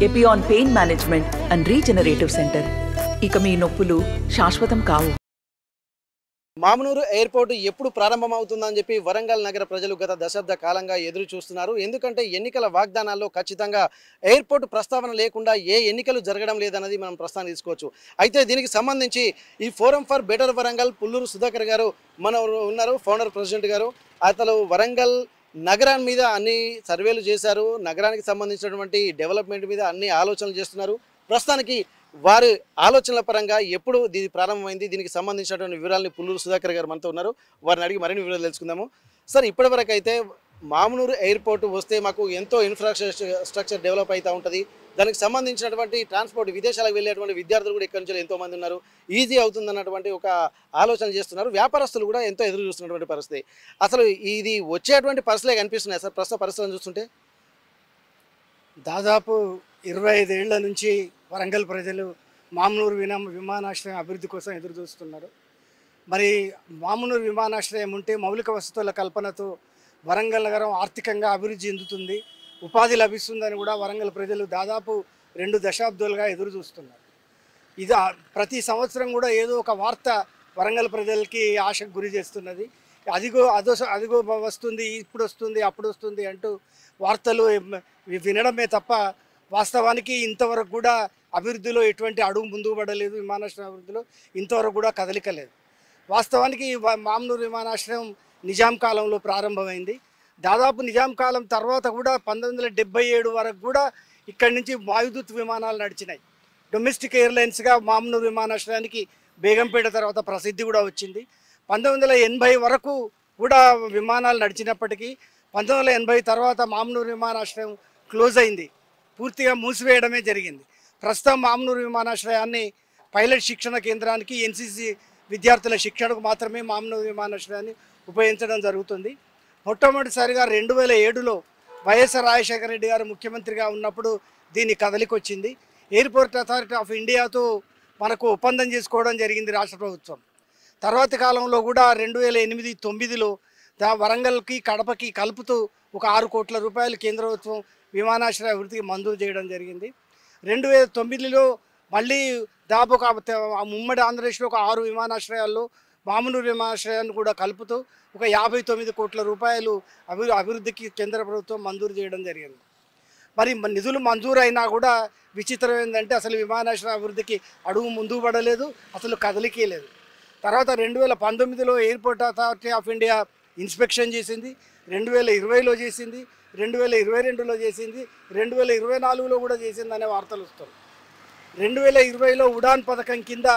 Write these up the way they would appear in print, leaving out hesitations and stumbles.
Epione pain management and regenerative centre. ఇక మీ నొప్పులు శాశ్వతం కావు. మామునూరు ఎయిర్పోర్ట్ ఎప్పుడు ప్రారంభమవుతుందని చెప్పి వరంగల్ నగర ప్రజలు గత దశాబ్ద కాలంగా ఎదురు చూస్తున్నారు. ఎందుకంటే ఎన్నికల వాగ్దానాల్లో ఖచ్చితంగా ఎయిర్పోర్ట్ ప్రస్తావన లేకుండా ఏ ఎన్నికలు జరగడం లేదన్నది మనం ప్రస్తావన తీసుకోవచ్చు. అయితే దీనికి సంబంధించి ఈ forum for better Warangal Pulluru Sudhakar గారు మన ఉన్నారు, ఫౌండర్ ప్రెసిడెంట్ గారు. అతను వరంగల్ నగరాన్ని మీద అన్ని సర్వేలు చేశారు, నగరానికి సంబంధించినటువంటి డెవలప్మెంట్ మీద అన్ని ఆలోచనలు చేస్తున్నారు. ప్రస్తుతానికి వారి ఆలోచనల పరంగా ఎప్పుడు దీని ప్రారంభమైంది, దీనికి సంబంధించినటువంటి వివరాలని పుల్లూరు సుధాకర్ గారు మనతో ఉన్నారు. వారిని అడిగి మరిన్ని వివరాలు తెలుసుకుందాము. సార్, ఇప్పటివరకు అయితే మామునూరు ఎయిర్పోర్ట్ వస్తే మాకు ఎంతో ఇన్ఫ్రాస్ట్రక్చర్ డెవలప్ అవుతూ ఉంటుంది. దానికి సంబంధించినటువంటి ట్రాన్స్పోర్ట్, విదేశాలకు వెళ్ళేటువంటి విద్యార్థులు కూడా ఇక్కడి నుంచి ఎంతోమంది ఉన్నారు, ఈజీ అవుతుందన్నటువంటి ఒక ఆలోచన చేస్తున్నారు. వ్యాపారస్తులు కూడా ఎంతో ఎదురు చూస్తున్నటువంటి పరిస్థితి. అసలు ఇది వచ్చేటువంటి పరిస్థితులే కనిపిస్తున్నాయి సార్ ప్రస్తుత పరిస్థితులను చూస్తుంటే? దాదాపు 25 ఏళ్ల నుంచి వరంగల్ ప్రజలు మామునూరు విమానాశ్రయం అభివృద్ధి కోసం ఎదురు చూస్తున్నారు. మరి మామునూరు విమానాశ్రయం ఉంటే మౌలిక వసతుల కల్పనతో వరంగల్ నగరం ఆర్థికంగా అభివృద్ధి చెందుతుంది, ఉపాధి లభిస్తుందని కూడా వరంగల్ ప్రజలు దాదాపు 2 దశాబ్దాలుగా ఎదురు చూస్తున్నారు. ఇది ప్రతి సంవత్సరం కూడా ఏదో ఒక వార్త వరంగల్ ప్రజలకి ఆశకు గురి చేస్తున్నది. అదిగో వస్తుంది, ఇప్పుడు వస్తుంది, అప్పుడు వస్తుంది అంటూ వార్తలు వినడమే తప్ప వాస్తవానికి ఇంతవరకు కూడా అభివృద్ధిలో ఎటువంటి అడుగు ముందుకు పడలేదు. విమానాశ్రయం అభివృద్ధిలో ఇంతవరకు కూడా కదలిక లేదు. వాస్తవానికి మామునూరు విమానాశ్రయం నిజాం కాలంలో ప్రారంభమైంది. దాదాపు నిజాం కాలం తర్వాత కూడా 1977 వరకు కూడా ఇక్కడి నుంచి వాయుదూత్ విమానాలు నడిచినాయి. డొమెస్టిక్ ఎయిర్లైన్స్గా మామునూరు విమానాశ్రయానికి బేగంపేట తర్వాత ప్రసిద్ధి కూడా వచ్చింది. 1980 వరకు కూడా విమానాలు నడిచినప్పటికీ 1980 తర్వాత మామునూరు విమానాశ్రయం క్లోజ్ అయింది, పూర్తిగా మూసివేయడమే జరిగింది. ప్రస్తుతం మామునూరు విమానాశ్రయాన్ని పైలట్ శిక్షణ కేంద్రానికి, ఎన్సీసీ విద్యార్థుల శిక్షణకు మాత్రమే మామునూరు విమానాశ్రయాన్ని ఉపయోగించడం జరుగుతుంది. మొట్టమొదటిసారిగా 2007లో వైఎస్ఆర్ రాజశేఖర రెడ్డి గారు ముఖ్యమంత్రిగా ఉన్నప్పుడు దీన్ని కదలికొచ్చింది. ఎయిర్పోర్ట్ అథారిటీ ఆఫ్ ఇండియాతో మనకు ఒప్పందం చేసుకోవడం జరిగింది రాష్ట్ర ప్రభుత్వం. తర్వాతి కాలంలో కూడా 2008-9లో వరంగల్కి కడపకి కలుపుతూ ఒక 6 కోట్ల రూపాయలు కేంద్ర ప్రభుత్వం విమానాశ్రయ అభివృద్ధికి మంజూరు చేయడం జరిగింది. 2009లో మళ్ళీ దాదాపు ఉమ్మడి ఆంధ్రప్రదేశ్లో ఒక 6 విమానాశ్రయాల్లో మామునూరు విమానాశ్రయాన్ని కూడా కలుపుతూ ఒక 59 కోట్ల రూపాయలు అభివృద్ధికి కేంద్ర ప్రభుత్వం మంజూరు చేయడం జరిగింది. మరి నిధులు మంజూరు అయినా కూడా విచిత్రం ఏంటంటే అసలు విమానాశ్రయ అభివృద్ధికి అడుగు ముందుకు పడలేదు, అసలు కదలికే లేదు. తర్వాత 2019లో airport authority of India inspection చేసింది, 2020లో చేసింది, 2022లో చేసింది, 2024లో కూడా చేసింది అనే వార్తలు వస్తాయి. 2020లో ఉడాన్ పథకం కింద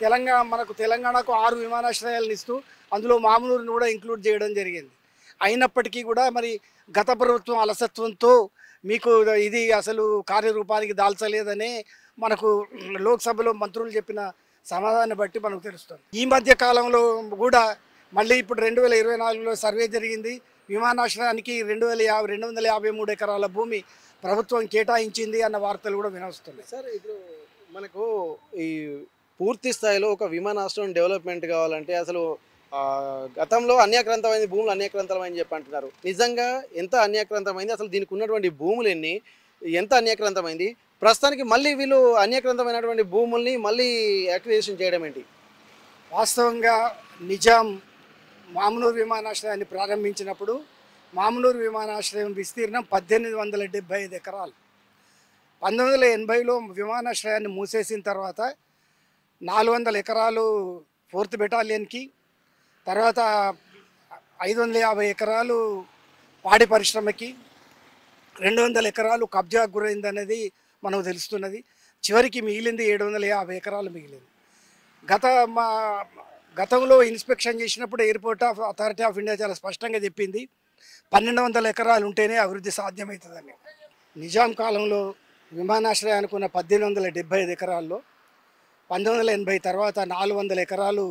తెలంగాణకు 6 విమానాశ్రయాలను ఇస్తూ అందులో మామునూరుని కూడా ఇంక్లూడ్ చేయడం జరిగింది. అయినప్పటికీ కూడా మరి గత ప్రభుత్వం అలసత్వంతో మీకు ఇది అసలు కార్యరూపానికి దాల్చలేదనే మనకు లోక్సభలో మంత్రులు చెప్పిన సమాధానాన్ని బట్టి మనకు తెలుస్తుంది. ఈ మధ్య కాలంలో కూడా మళ్ళీ ఇప్పుడు 2024లో సర్వే జరిగింది. విమానాశ్రయానికి 253 ఎకరాల భూమి ప్రభుత్వం కేటాయించింది అన్న వార్తలు కూడా వినవస్తున్నాయి. సార్, ఇప్పుడు మనకు ఈ పూర్తి స్థాయిలో ఒక విమానాశ్రయం డెవలప్మెంట్ కావాలంటే అసలు గతంలో అన్యాక్రాంతమైంది, భూములు అన్యాక్రాంతమైంది చెప్పి అంటున్నారు. నిజంగా ఎంత అన్యాక్రాంతమైంది, అసలు దీనికి ఉన్నటువంటి భూములు ఎన్ని, ఎంత అన్యాక్రాంతమైంది, ప్రస్తుతానికి మళ్ళీ వీళ్ళు అన్యాక్రాంతమైనటువంటి భూముల్ని మళ్ళీ యాక్టివేషన్ చేయడం ఏంటి? వాస్తవంగా నిజాం మామునూరు విమానాశ్రయాన్ని ప్రారంభించినప్పుడు మామునూరు విమానాశ్రయం విస్తీర్ణం 1875 ఎకరాలు. 1980లో విమానాశ్రయాన్ని మూసేసిన తర్వాత 400 ఎకరాలు 4th బెటాలియన్కి, తర్వాత 550 ఎకరాలు పాడి పరిశ్రమకి, 200 ఎకరాలు కబ్జాకు గురైందనేది మనకు తెలుస్తున్నది. చివరికి మిగిలింది 750 ఎకరాలు మిగిలింది. గతంలో ఇన్స్పెక్షన్ చేసినప్పుడు ఎయిర్పోర్ట్ అథారిటీ ఆఫ్ ఇండియా చాలా స్పష్టంగా చెప్పింది 1200 ఎకరాలు ఉంటేనే అభివృద్ధి సాధ్యమవుతుందని. నిజాం కాలంలో విమానాశ్రయానికి ఉన్న 1875 ఎకరాల్లో 1980 తర్వాత 400 ఎకరాలు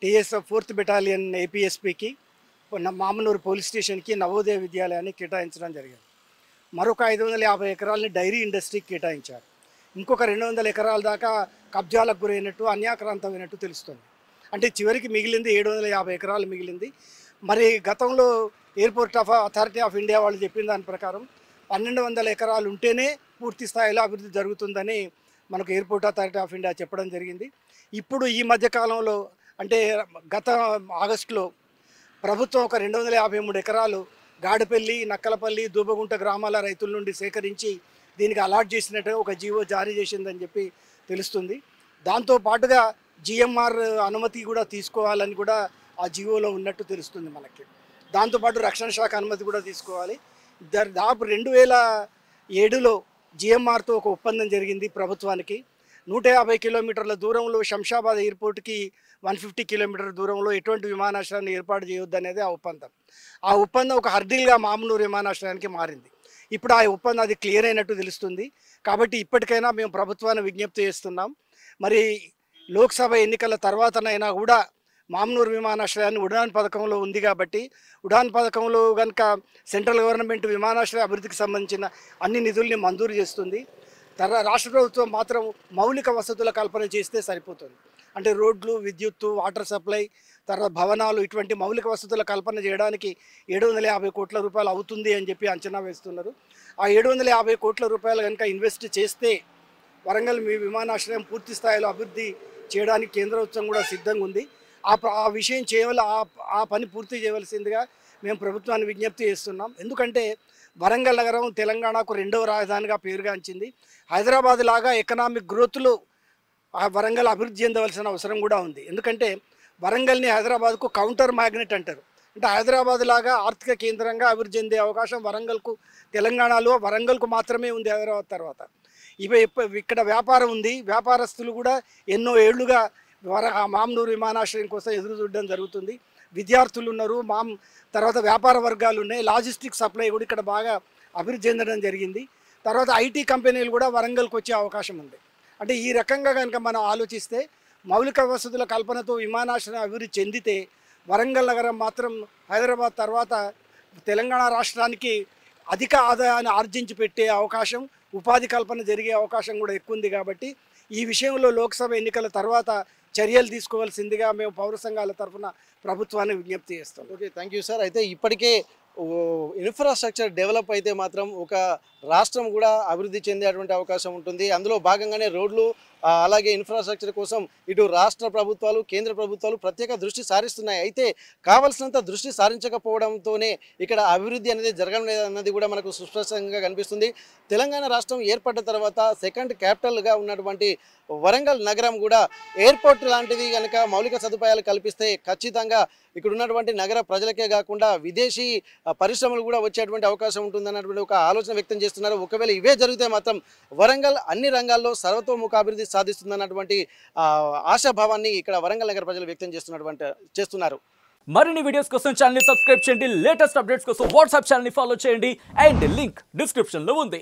TSF 4th బెటాలియన్ APSPకి, మామునూరు పోలీస్ స్టేషన్కి, నవోదయ విద్యాలయాన్ని కేటాయించడం జరిగింది. మరొక 550 ఎకరాలని డైరీ ఇండస్ట్రీకి కేటాయించారు. ఇంకొక 200 ఎకరాల దాకా కబ్జాలకు గురైనట్టు, అన్యాక్రాంతమైనట్టు తెలుస్తుంది. అంటే చివరికి మిగిలింది 750 ఎకరాలు మిగిలింది. మరి గతంలో ఎయిర్పోర్ట్ అథారిటీ ఆఫ్ ఇండియా వాళ్ళు చెప్పిన దాని ప్రకారం 1200 ఎకరాలు ఉంటేనే పూర్తి స్థాయిలో అభివృద్ధి జరుగుతుందని మనకు ఎయిర్పోర్ట్ అథారిటీ ఆఫ్ ఇండియా చెప్పడం జరిగింది. ఇప్పుడు ఈ మధ్యకాలంలో అంటే గత ఆగస్టులో ప్రభుత్వం ఒక 253 ఎకరాలు గాడిపల్లి, నక్కలపల్లి, దూబగుంట గ్రామాల రైతుల నుండి సేకరించి దీనికి అలాట్ చేసినట్టుగా ఒక జీవో జారీ చేసిందని చెప్పి తెలుస్తుంది. దాంతో పాటుగా జిఎంఆర్ అనుమతి కూడా తీసుకోవాలని కూడా ఆ జీవోలో ఉన్నట్టు తెలుస్తుంది మనకి. దాంతోపాటు రక్షణ శాఖ అనుమతి కూడా తీసుకోవాలి. దాదాపు 2007లో జిఎంఆర్తో ఒక ఒప్పందం జరిగింది ప్రభుత్వానికి. 150 కిలోమీటర్ల దూరంలో శంషాబాద్ ఎయిర్పోర్ట్కి 150 కిలోమీటర్ల దూరంలో ఎటువంటి విమానాశ్రయాన్ని ఏర్పాటు చేయొద్దు అనేది ఆ ఒప్పందం. ఆ ఒప్పందం ఒక హర్డిల్గా మామనూరు విమానాశ్రయానికి మారింది. ఇప్పుడు ఆ ఒప్పందం అది క్లియర్ అయినట్టు తెలుస్తుంది. కాబట్టి ఇప్పటికైనా మేము ప్రభుత్వాన్ని విజ్ఞప్తి చేస్తున్నాం, మరి లోక్సభ ఎన్నికల తర్వాతనైనా కూడా మామనూరు విమానాశ్రయాన్ని ఉడాన్ పథకంలో ఉంది కాబట్టి ఉడాన్ పథకంలో కనుక సెంట్రల్ గవర్నమెంట్ విమానాశ్రయ అభివృద్ధికి సంబంధించిన అన్ని నిధుల్ని మంజూరు చేస్తుంది. రాష్ట్ర ప్రభుత్వం మాత్రం మౌలిక వసతుల కల్పన చేస్తే సరిపోతుంది. అంటే రోడ్లు, విద్యుత్తు, వాటర్ సప్లై, తర్వాత భవనాలు, ఇటువంటి మౌలిక వసతుల కల్పన చేయడానికి 750 కోట్ల రూపాయలు అవుతుంది అని చెప్పి అంచనా వేస్తున్నారు. ఆ 750 కోట్ల రూపాయలు కనుక ఇన్వెస్ట్ చేస్తే వరంగల్ విమానాశ్రయం పూర్తి స్థాయిలో అభివృద్ధి చేయడానికి కేంద్ర ప్రభుత్వం కూడా సిద్ధంగా ఉంది. ఆ విషయం ఆ పని పూర్తి చేయవలసిందిగా మేము ప్రభుత్వాన్ని విజ్ఞప్తి చేస్తున్నాం. ఎందుకంటే వరంగల్ నగరం తెలంగాణకు 2వ రాజధానిగా పేరుగాంచింది. హైదరాబాద్ లాగా ఎకనామిక్ గ్రోత్లో వరంగల్ అభివృద్ధి చెందవలసిన అవసరం కూడా ఉంది. ఎందుకంటే వరంగల్ని హైదరాబాద్కు కౌంటర్ మ్యాగ్నెట్ అంటారు. అంటే హైదరాబాద్ లాగా ఆర్థిక కేంద్రంగా అభివృద్ధి చెందే అవకాశం వరంగల్కు, తెలంగాణలో వరంగల్కు మాత్రమే ఉంది హైదరాబాద్ తర్వాత. ఇక్కడ వ్యాపారం ఉంది. వ్యాపారస్తులు కూడా ఎన్నో ఏళ్లుగా మామనూరు విమానాశ్రయం కోసం ఎదురు చూడడం జరుగుతుంది. విద్యార్థులు ఉన్నారు, తర్వాత వ్యాపార వర్గాలు ఉన్నాయి, లాజిస్టిక్ సప్లై కూడా ఇక్కడ బాగా అభివృద్ధి చెందడం జరిగింది. తర్వాత ఐటీ కంపెనీలు కూడా వరంగల్కి వచ్చే అవకాశం ఉంది. అంటే ఈ రకంగా కనుక మనం ఆలోచిస్తే మౌలిక వసతుల కల్పనతో విమానాశ్రయం అభివృద్ధి చెందితే వరంగల్ నగరం మాత్రం హైదరాబాద్ తర్వాత తెలంగాణ రాష్ట్రానికి అధిక ఆదాయాన్ని ఆర్జించి పెట్టే అవకాశం, ఉపాధి కల్పన జరిగే అవకాశం కూడా ఎక్కువ ఉంది. కాబట్టి ఈ విషయంలో లోక్సభ ఎన్నికల తర్వాత చర్యలు తీసుకోవాల్సిందిగా మేము పౌర సంఘాల తరఫున ప్రభుత్వాన్ని విజ్ఞప్తి చేస్తాం. Okay, thank you sir. అయితే ఇప్పటికే ఇన్ఫ్రాస్ట్రక్చర్ డెవలప్ అయితే మాత్రం ఒక రాష్ట్రం కూడా అభివృద్ధి చెందేటువంటి అవకాశం ఉంటుంది. అందులో భాగంగానే రోడ్లు, అలాగే ఇన్ఫ్రాస్ట్రక్చర్ కోసం ఇటు రాష్ట్ర ప్రభుత్వాలు, కేంద్ర ప్రభుత్వాలు ప్రత్యేక దృష్టి సారిస్తున్నాయి. అయితే కావాల్సినంత దృష్టి సారించకపోవడంతోనే ఇక్కడ అభివృద్ధి అనేది జరగడం లేదన్నది కూడా మనకు సుస్పష్టంగా కనిపిస్తుంది. తెలంగాణ రాష్ట్రం ఏర్పడ్డ తర్వాత సెకండ్ క్యాపిటల్గా ఉన్నటువంటి వరంగల్ నగరం కూడా ఎయిర్పోర్ట్ లాంటిది కనుక మౌలిక సదుపాయాలు కల్పిస్తే ఖచ్చితంగా ఇక్కడ ఉన్నటువంటి నగర ప్రజలకే కాకుండా విదేశీ పరిశ్రమలు కూడా వచ్చేటువంటి అవకాశం ఉంటుందన్నటువంటి ఒక ఆలోచన వ్యక్తం చేస్తున్నారు. ఒకవేళ ఇవే జరిగితే మాత్రం వరంగల్ అన్ని రంగాల్లో సర్వతోముఖ అభివృద్ధి సాధిస్తుందన్నటువంటి ఆశాభావాన్ని ఇక్కడ వరంగల్ నగర ప్రజలు వ్యక్తం చేస్తున్నారు. మరిన్ని వీడియోస్ కోసం ఛానల్ ని సబ్స్క్రైబ్ చేయండి. లేటెస్ట్ అప్డేట్స్ కోసం వాట్సాప్ ఛానల్ ని ఫాలో చేయండి. అండ్ లింక్ డిస్క్రిప్షన్ లో ఉంది.